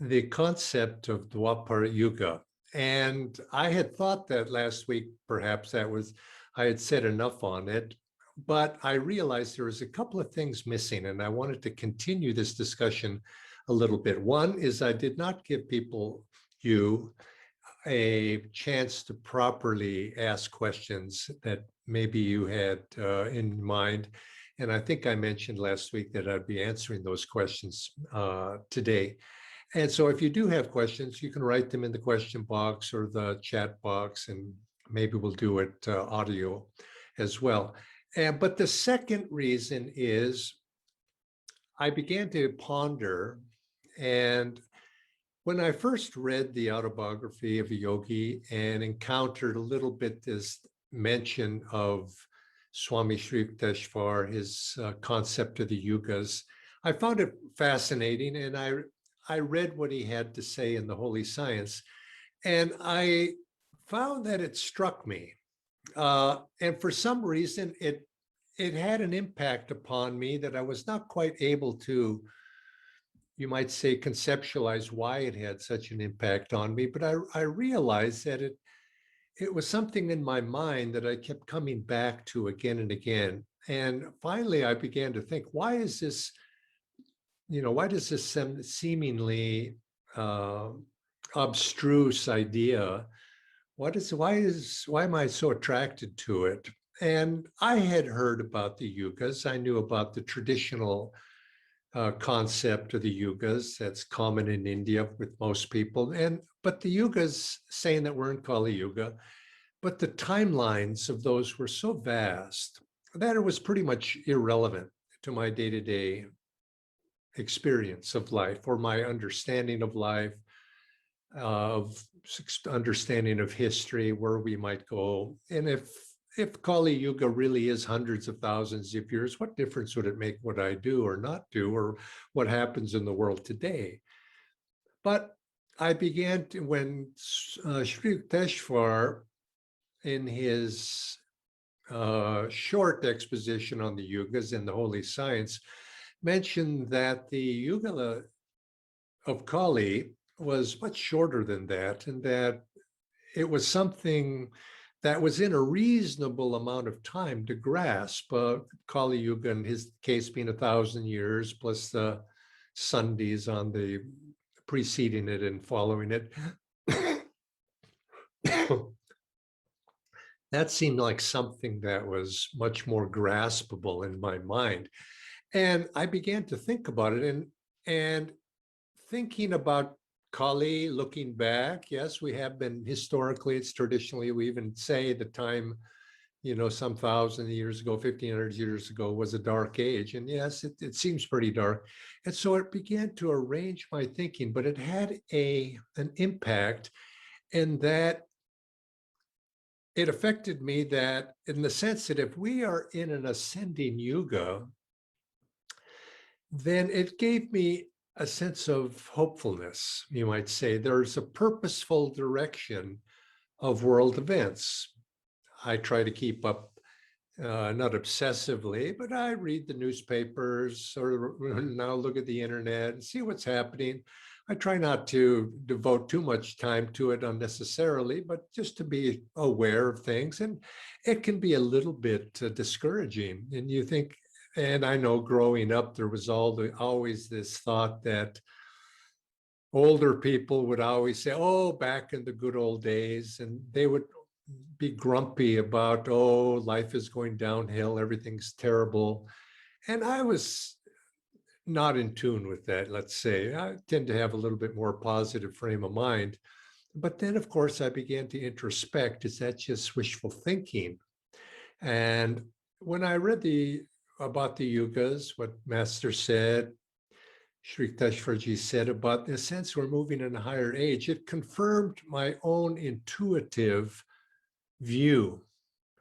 the concept of Dwapara Yuga. And I had thought that last week, perhaps I had said enough on it, but I realized there was a couple of things missing, and I wanted to continue this discussion a little bit. One is I did not give you a chance to properly ask questions that maybe you had in mind. And I think I mentioned last week that I'd be answering those questions today. And so if you do have questions, you can write them in the question box or the chat box, and maybe we'll do it audio as well. But the second reason is I began to ponder, and when I first read the autobiography of a yogi and encountered a little bit this mention of Swami Kriyananda, his concept of the yugas, I found it fascinating, and I read what he had to say in the Holy Science, and I found that it struck me. And for some reason, it had an impact upon me that I was not quite able to, you might say, conceptualize why it had such an impact on me. But I realized that it was something in my mind that I kept coming back to again and again. And finally, I began to think, why does this seemingly abstruse idea, why am I so attracted to it? And I had heard about the yugas. I knew about the traditional concept of the yugas that's common in India with most people. But the yugas, saying that we're in Kali Yuga, but the timelines of those were so vast that it was pretty much irrelevant to my day-to-day experience of life, or my understanding of life, of understanding of history, where we might go. And if Kali Yuga really is hundreds of thousands of years, what difference would it make what I do or not do, or what happens in the world today? But I began to, when Sri Yukteswar, in his short exposition on the yugas in the Holy Science, mentioned that the Yuga of Kali was much shorter than that, and that it was something that was in a reasonable amount of time to grasp. Kali Yuga, in his case, being 1,000 years, plus the Sundis on the preceding it and following it. That seemed like something that was much more graspable in my mind. And I began to think about it, and thinking about Kali, looking back, yes, we have been historically, it's traditionally, we even say the time, some 1,000 years ago, 1,500 years ago was a dark age. And yes, it seems pretty dark. And so it began to arrange my thinking, but it had an impact in that it affected me, that in the sense that if we are in an ascending yuga, then it gave me a sense of hopefulness, you might say. There's a purposeful direction of world events. I try to keep up, not obsessively, but I read the newspapers, or now look at the internet and see what's happening. I try not to devote too much time to it unnecessarily, but just to be aware of things. And it can be a little bit discouraging. And you think, and I know growing up, there was always this thought that older people would always say, oh, back in the good old days, and they would be grumpy about, oh, life is going downhill, everything's terrible. And I was not in tune with that, let's say. I tend to have a little bit more positive frame of mind. But then, of course, I began to introspect, is that just wishful thinking? And when I read about the yugas, what Master said, Sri Yukteswarji said about the sense we're moving in a higher age, it confirmed my own intuitive view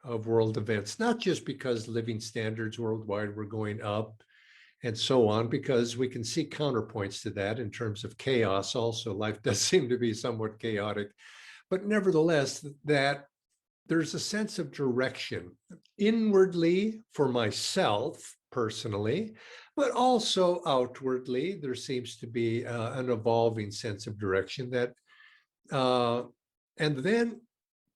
of world events, not just because living standards worldwide were going up and so on, because we can see counterpoints to that in terms of chaos. Also, life does seem to be somewhat chaotic, but nevertheless, that there's a sense of direction inwardly for myself personally, but also outwardly. There seems to be an evolving sense of direction that, and then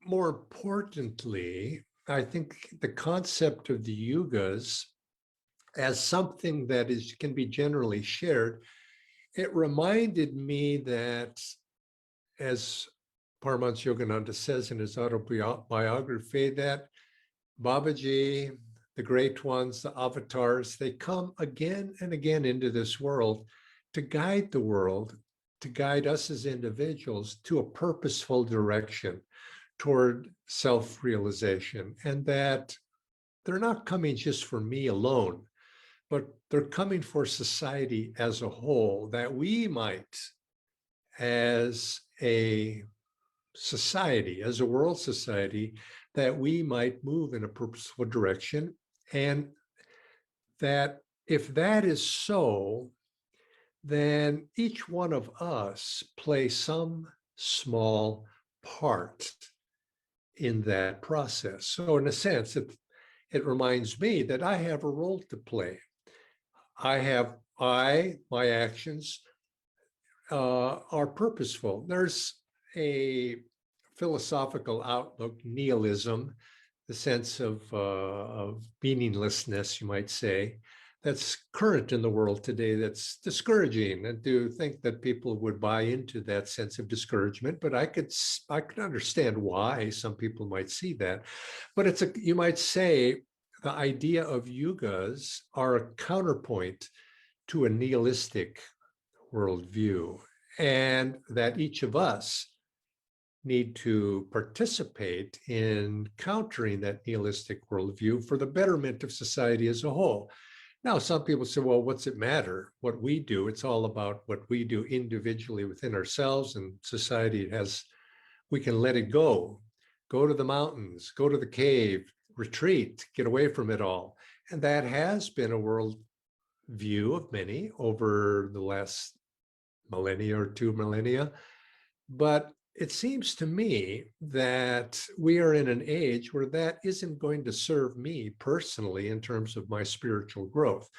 more importantly, I think the concept of the yugas as something that can be generally shared, it reminded me that, as Paramhansa Yogananda says in his autobiography, that Babaji, the great ones, the avatars, they come again and again into this world to guide the world, to guide us as individuals to a purposeful direction toward self-realization, and that they're not coming just for me alone, but they're coming for society as a whole, that we might, as a society, as a world society, that we might move in a purposeful direction. And that if that is so, then each one of us plays some small part in that process. So in a sense, it reminds me that I have a role to play. My actions are purposeful. There's a philosophical outlook, nihilism, the sense of meaninglessness, you might say, that's current in the world today, that's discouraging, and to think that people would buy into that sense of discouragement. But I could understand why some people might see that. But you might say the idea of yugas are a counterpoint to a nihilistic worldview, and that each of us need to participate in countering that nihilistic worldview for the betterment of society as a whole. Now, some people say, well, what's it matter what we do? It's all about what we do individually within ourselves, and society we can let it go to the mountains, go to the cave, retreat, get away from it all. And that has been a world view of many over the last millennia or 2 millennia. But it seems to me that we are in an age where that isn't going to serve me personally in terms of my spiritual growth.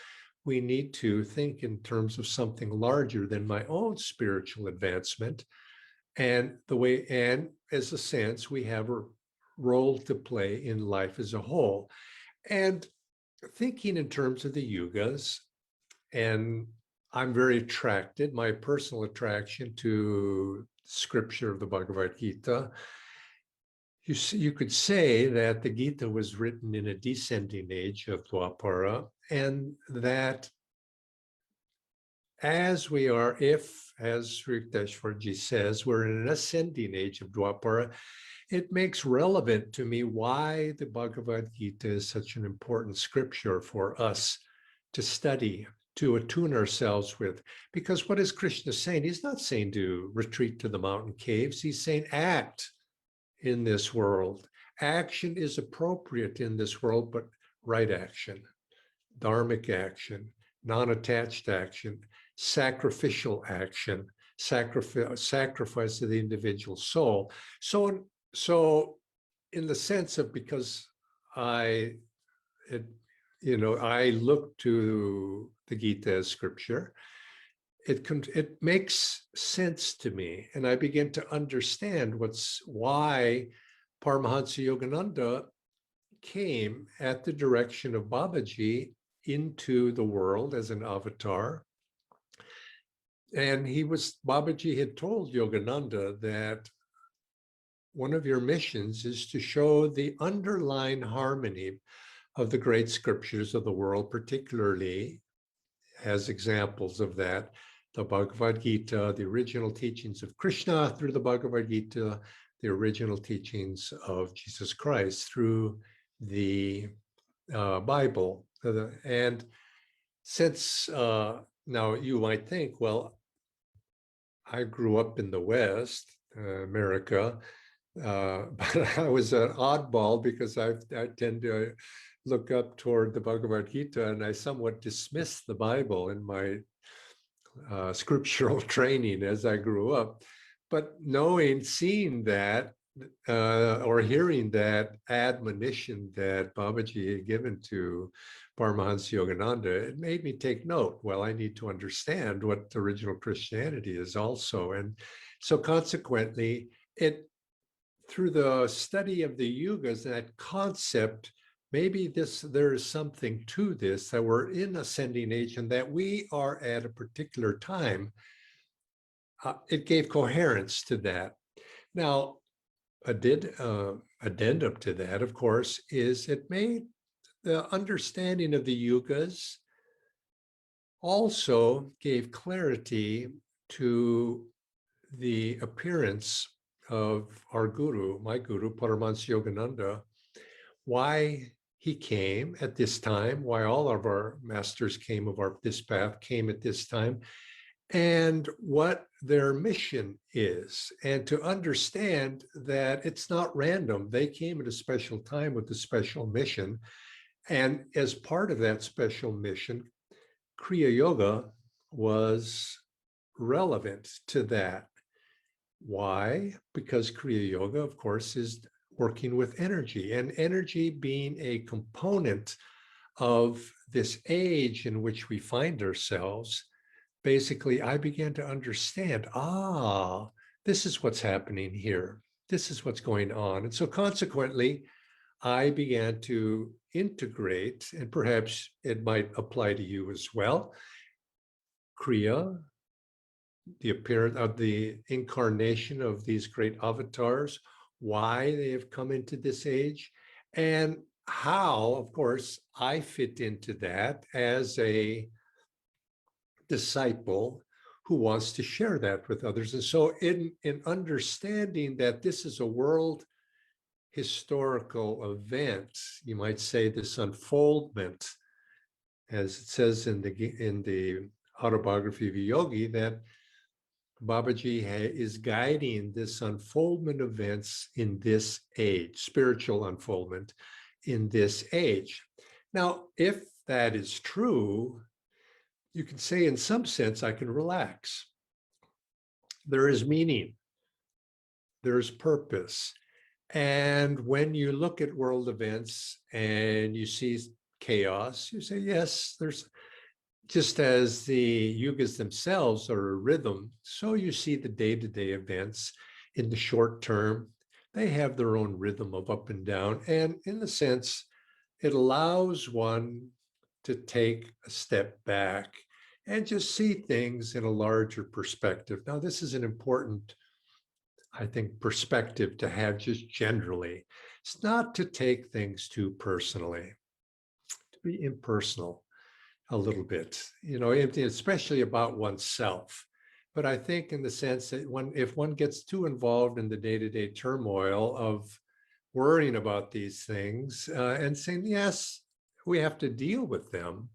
We need to think in terms of something larger than my own spiritual advancement. And as a sense, we have a role to play in life as a whole. And thinking in terms of the yugas, and I'm very attracted, my personal attraction to scripture of the Bhagavad Gita. You could say that the Gita was written in a descending age of Dwapara, and that as we are, as Sri Yukteswarji says, we're in an ascending age of Dwapara, it makes relevant to me why the Bhagavad Gita is such an important scripture for us to study, to attune ourselves with. Because what is Krishna saying? He's not saying to retreat to the mountain caves. He's saying act in this world. Action is appropriate in this world, but right action, dharmic action, non-attached action, sacrificial action, sacrifice of the individual soul. So in the sense of, because I look to the Gita as scripture, it makes sense to me, and I begin to understand why Paramhansa Yogananda came at the direction of Babaji into the world as an avatar. And Babaji had told Yogananda that one of your missions is to show the underlying harmony of the great scriptures of the world, particularly as examples of that, the Bhagavad Gita, the original teachings of Krishna through the Bhagavad Gita, the original teachings of Jesus Christ through the Bible. And since now you might think, well, I grew up in the West, America, but I was an oddball because I tend to look up toward the Bhagavad Gita, and I somewhat dismissed the Bible in my scriptural training as I grew up. But seeing that, or hearing that admonition that Babaji had given to Paramhansa Yogananda, it made me take note. Well, I need to understand what original Christianity is also. And so consequently, it through the study of the yugas, that concept, maybe there is something to this, that we're in ascending age and that we are at a particular time. It gave coherence to that. Now, addendum to that, of course, is it made the understanding of the yugas also gave clarity to the appearance of our guru, my guru, Paramhansa Yogananda, why he came at this time, why all of our masters came of this path came at this time, and what their mission is, and to understand that it's not random. They came at a special time with a special mission, and as part of that special mission, Kriya Yoga was relevant to that. Why? Because Kriya Yoga, of course, is working with energy, and energy being a component of this age in which we find ourselves. Basically, I began to understand, this is what's happening here. This is what's going on. And so consequently, I began to integrate, and perhaps it might apply to you as well, Kriya, the appearance of the incarnation of these great avatars, why they have come into this age, and how, of course, I fit into that as a disciple who wants to share that with others. And so in understanding that this is a world historical event, you might say this unfoldment, as it says in the autobiography of a yogi, that Babaji is guiding this unfoldment events in this age, spiritual unfoldment in this age. Now, if that is true, you can say in some sense, I can relax. There is meaning, there is purpose. And when you look at world events and you see chaos, you say, yes, there's, just as the yugas themselves are a rhythm, so you see the day-to-day events in the short term. They have their own rhythm of up and down. And in a sense, it allows one to take a step back and just see things in a larger perspective. Now, this is an important, I think, perspective to have just generally. It's not to take things too personally, to be impersonal a little bit, especially about oneself. But I think in the sense that if one gets too involved in the day-to-day turmoil of worrying about these things and saying, yes, we have to deal with them,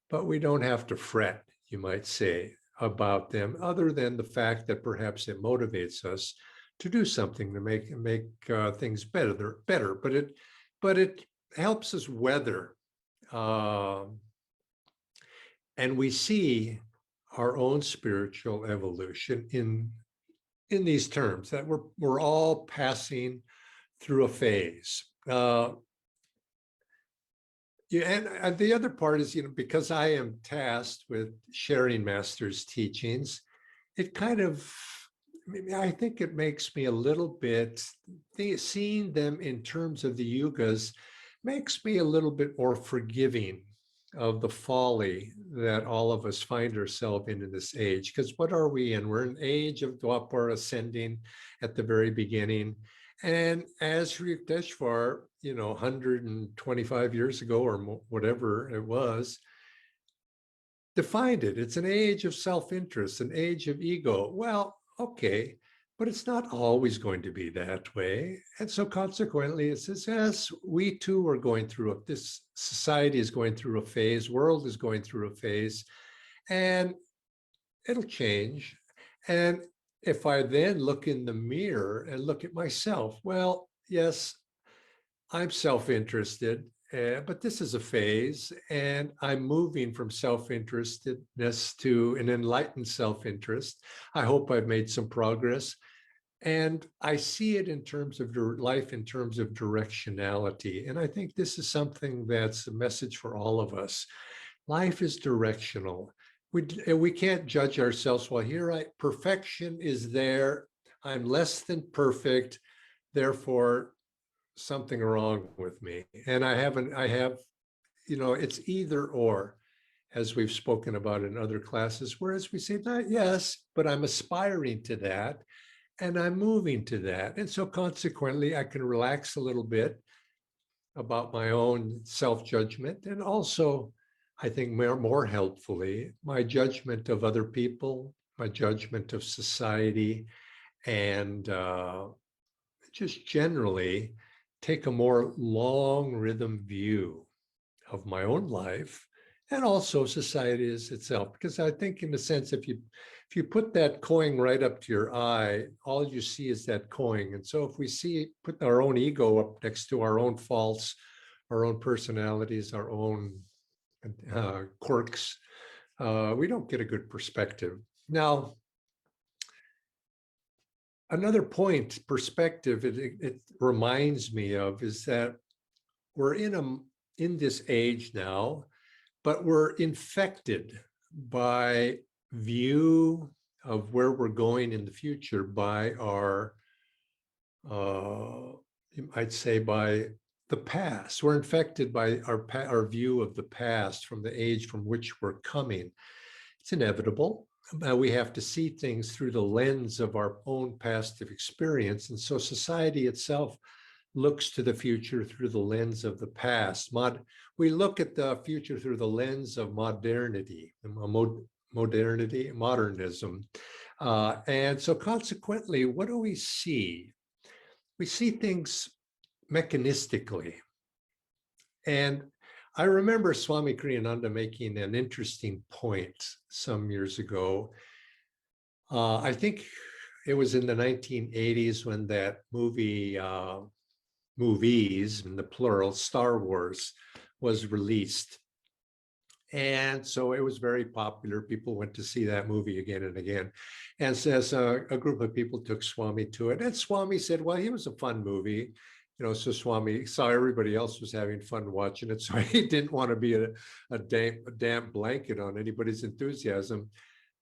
but we don't have to fret, you might say, about them, other than the fact that perhaps it motivates us to do something to make things better. But it helps us weather. And we see our own spiritual evolution in these terms, that we're all passing through a phase. And the other part is, because I am tasked with sharing Master's teachings, it kind of, I think it makes me a little bit, seeing them in terms of the yugas makes me a little bit more forgiving of the folly that all of us find ourselves in this age. Because what are we in? We're in an age of Dwapara, ascending at the very beginning. And as Sri Yukteswar, 125 years ago or whatever it was, defined it. It's an age of self-interest, an age of ego. Well, okay, but it's not always going to be that way. And so consequently, it says, yes, we too are going through this society is going through a phase, world is going through a phase, and it'll change. And if I then look in the mirror and look at myself, well, yes, I'm self-interested, but this is a phase, and I'm moving from self-interestedness to an enlightened self-interest. I hope I've made some progress. And I see it in terms of life, in terms of directionality. And I think this is something that's a message for all of us. Life is directional. We can't judge ourselves. Well, perfection is there. I'm less than perfect. Therefore, something wrong with me. And I have, it's either or, as we've spoken about in other classes, whereas we say, yes, but I'm aspiring to that. And I'm moving to that. And so consequently, I can relax a little bit about my own self-judgment. And also, I think more helpfully, my judgment of other people, my judgment of society, and just generally take a more long rhythm view of my own life and also society as itself. Because I think, in a sense, if you put that coin right up to your eye, all you see is that coin. And so if we put our own ego up next to our own faults, our own personalities, our own quirks, we don't get a good perspective. Now, another perspective it reminds me of is that we're in this age now, but we're infected by view of where we're going in the future by our, I'd say, by the past. We're infected by our view of the past from the age from which we're coming. It's inevitable. We have to see things through the lens of our own past experience. And so society itself looks to the future through the lens of the past. We look at the future through the lens of modernism. And so consequently, what do we see? We see things mechanistically. And I remember Swami Kriyananda making an interesting point some years ago. I think it was in the 1980s when that movies, in the plural, Star Wars, was released. And so it was very popular. People went to see that movie again and again. And so a group of people took Swami to it. And Swami said, well, it was a fun movie. So Swami saw everybody else was having fun watching it. So he didn't want to be a damp blanket on anybody's enthusiasm.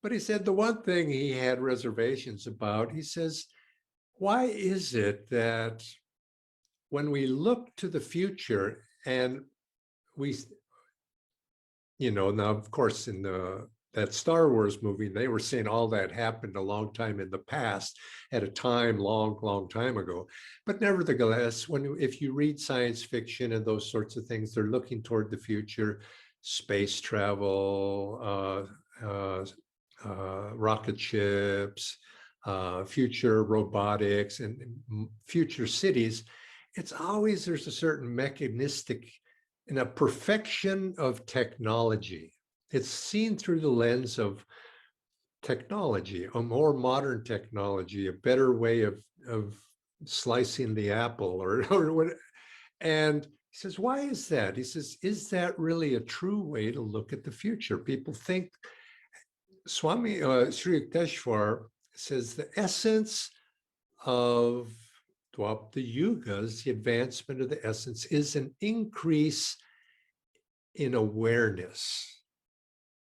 But he said the one thing he had reservations about, he says, why is it that when we look to the future and now, of course, in that Star Wars movie, they were saying all that happened a long time in the past, at a time long time ago. But nevertheless, if you read science fiction and those sorts of things, they're looking toward the future, space travel, rocket ships, future robotics, and future cities. It's always, there's a certain mechanistic and a perfection of technology. It's seen through the lens of technology, a more modern technology, a better way of slicing the apple or what. And he says, why is that? He says, is that really a true way to look at the future? People think, Swami Sri Yukteswar says the essence of the yugas, the advancement of the essence, is an increase in awareness,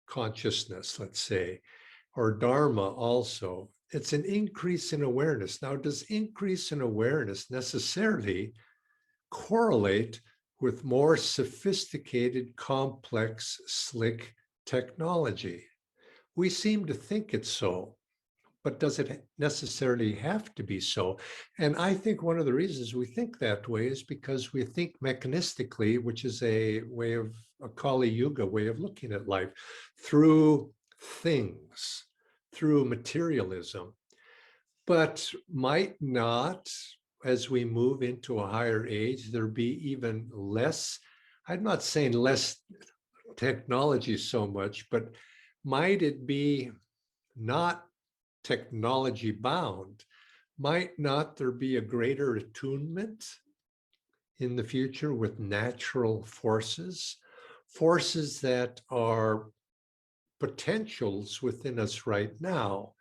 consciousness, let's say, or dharma also. It's an increase in awareness. Now, does increase in awareness necessarily correlate with more sophisticated, complex, slick technology? We seem to think it's so. But does it necessarily have to be so? And I think one of the reasons we think that way is because we think mechanistically, which is a Kali Yuga way of looking at life, through things, through materialism. But might not, as we move into a higher age, there be even less, I'm not saying less technology so much, but might it be not technology bound? Might not there be a greater attunement in the future with natural forces that are potentials within us right now,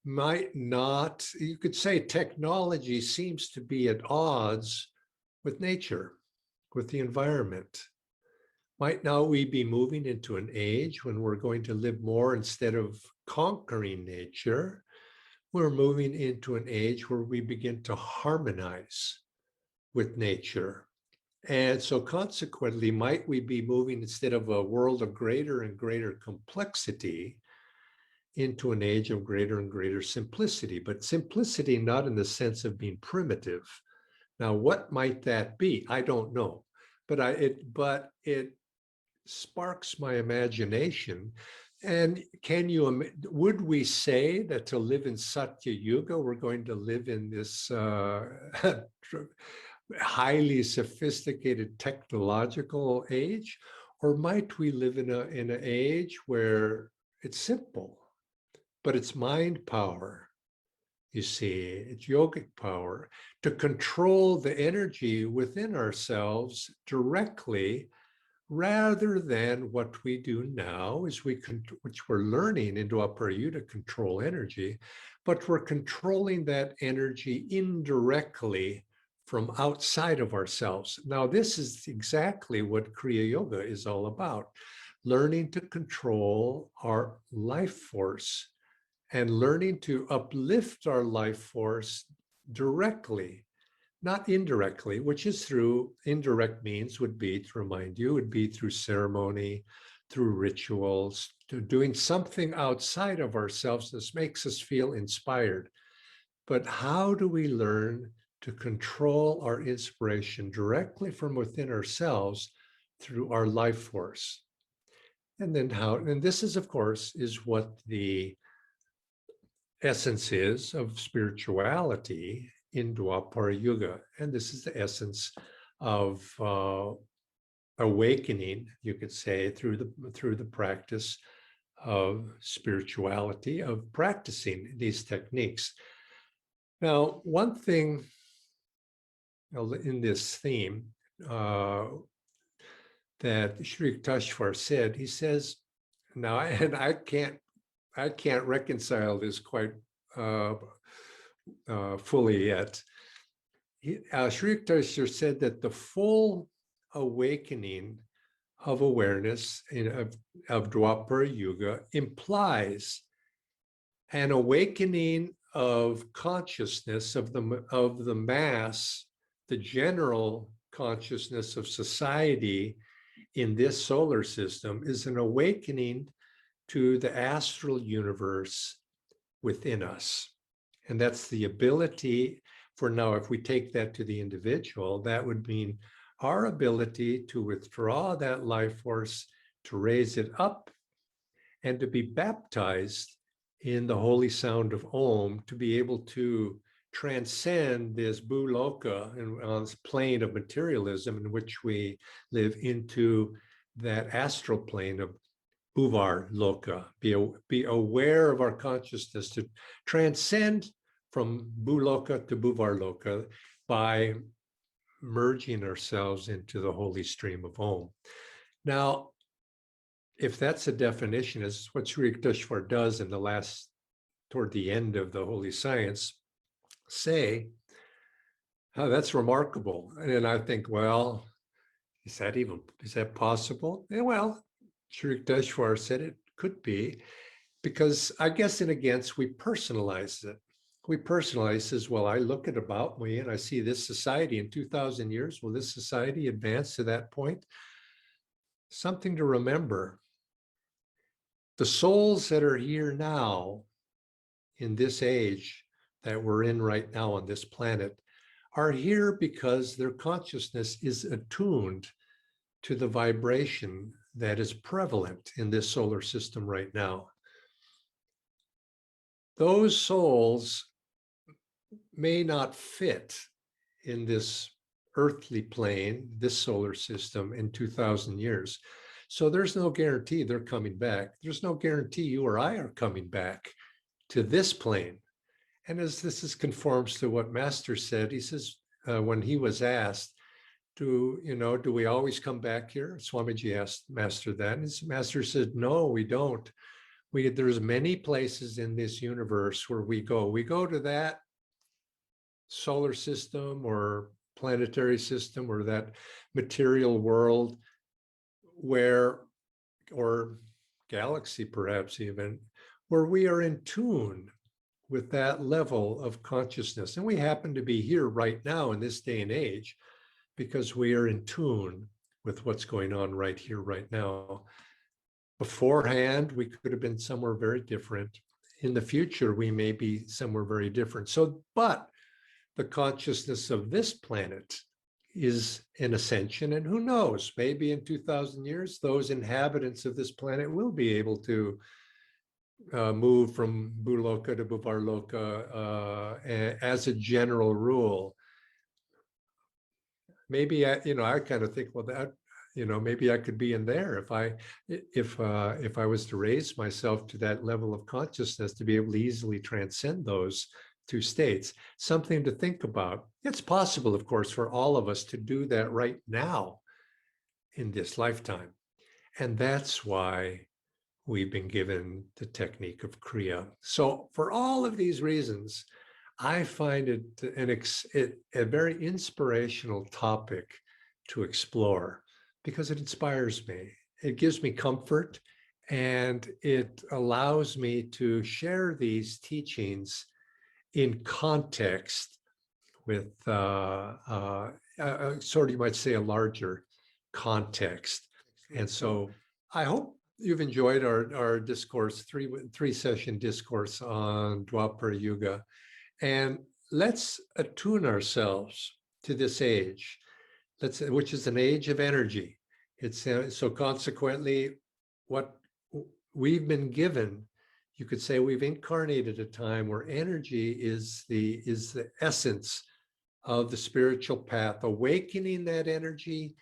might not, you could say technology seems to be at odds with nature, with the environment. Might now we be moving into an age when we're going to live more instead of conquering nature? We're moving into an age where we begin to harmonize with nature. And so consequently, might we be moving instead of a world of greater and greater complexity into an age of greater and greater simplicity, but simplicity not in the sense of being primitive. Now, what might that be? I don't know, but it sparks my imagination. And would we say that to live in Satya Yuga, we're going to live in this highly sophisticated technological age? Or might we live in an age where it's simple, but it's mind power? You see, it's yogic power to control the energy within ourselves directly, rather than what we do now is which we're learning in Dwapara to control energy, but we're controlling that energy indirectly from outside of ourselves. Now, this is exactly what Kriya Yoga is all about, learning to control our life force and learning to uplift our life force directly, not indirectly, which is through indirect means would be, to remind you, would be through ceremony, through rituals, to doing something outside of ourselves that makes us feel inspired. But how do we learn to control our inspiration directly from within ourselves through our life force? And then and this is, of course, is what the essence is of spirituality in Dwapara Yuga. And this is the essence of awakening, you could say, through the practice of spirituality, of practicing these techniques. Now, one thing in this theme that Sri Yukteswar said, he says, now, and I can't reconcile this quite fully yet. Sri Yukteswar said that the full awakening of awareness of Dwapara Yuga implies an awakening of consciousness of the mass, the general consciousness of society in this solar system is an awakening to the astral universe within us. And that's the ability for now, if we take that to the individual, that would mean our ability to withdraw that life force, to raise it up, and to be baptized in the holy sound of Om, to be able to transcend this bhuloka and on this plane of materialism in which we live into that astral plane of Bhuvar Loka, be aware of our consciousness, to transcend from Bhuloka to Bhuvar Loka by merging ourselves into the holy stream of Om. Now, if that's a definition, is what Sri Yukteswar does in toward the end of the Holy Science, say, oh, that's remarkable. And I think, well, is that possible? Yeah, well, Sri Yukteswar said it could be, because I guess in against we personalize it. We personalize as well. I look at about me and I see this society in 2,000 years. Will this society advance to that point? Something to remember. The souls that are here now in this age that we're in right now on this planet are here because their consciousness is attuned to the vibration that is prevalent in this solar system right now. Those souls may not fit in this earthly plane, this solar system, in 2,000 years. So there's no guarantee they're coming back. There's no guarantee you or I are coming back to this plane. And as this conforms to what Master said, he says, when he was asked, do we always come back here? Swamiji asked Master that, and his Master said, no, we don't. There's many places in this universe where we go. We go to that solar system or planetary system or that material world where, or galaxy perhaps even, where we are in tune with that level of consciousness. And we happen to be here right now in this day and age because we are in tune with what's going on right here, right now. Beforehand, we could have been somewhere very different. In the future, we may be somewhere very different. So, but the consciousness of this planet is an ascension, and who knows, maybe in 2,000 years, those inhabitants of this planet will be able to move from Bhuloka to Bhuvarloka as a general rule. Maybe I kind of think, well, that maybe I could be in there if I was to raise myself to that level of consciousness to be able to easily transcend those two states. Something to think about. It's possible, of course, for all of us to do that right now in this lifetime, and that's why we've been given the technique of Kriya. So for all of these reasons, I find it a very inspirational topic to explore because it inspires me. It gives me comfort, and it allows me to share these teachings in context with sort of, you might say, a larger context. And so I hope you've enjoyed our discourse, three session discourse on Dwapara Yuga. And let's attune ourselves to this age, which is an age of energy. It's so consequently, what we've been given, you could say we've incarnated a time where energy is the essence of the spiritual path, awakening that energy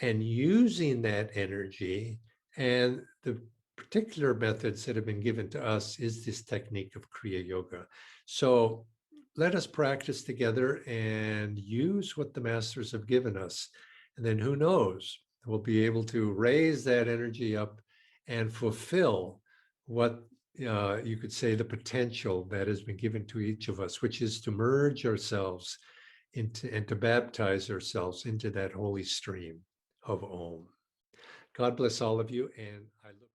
and using that energy. And the particular methods that have been given to us is this technique of Kriya Yoga. So let us practice together and use what the masters have given us. And then who knows, we'll be able to raise that energy up and fulfill what you could say the potential that has been given to each of us, which is to merge ourselves into and to baptize ourselves into that holy stream of Om. God bless all of you, and I look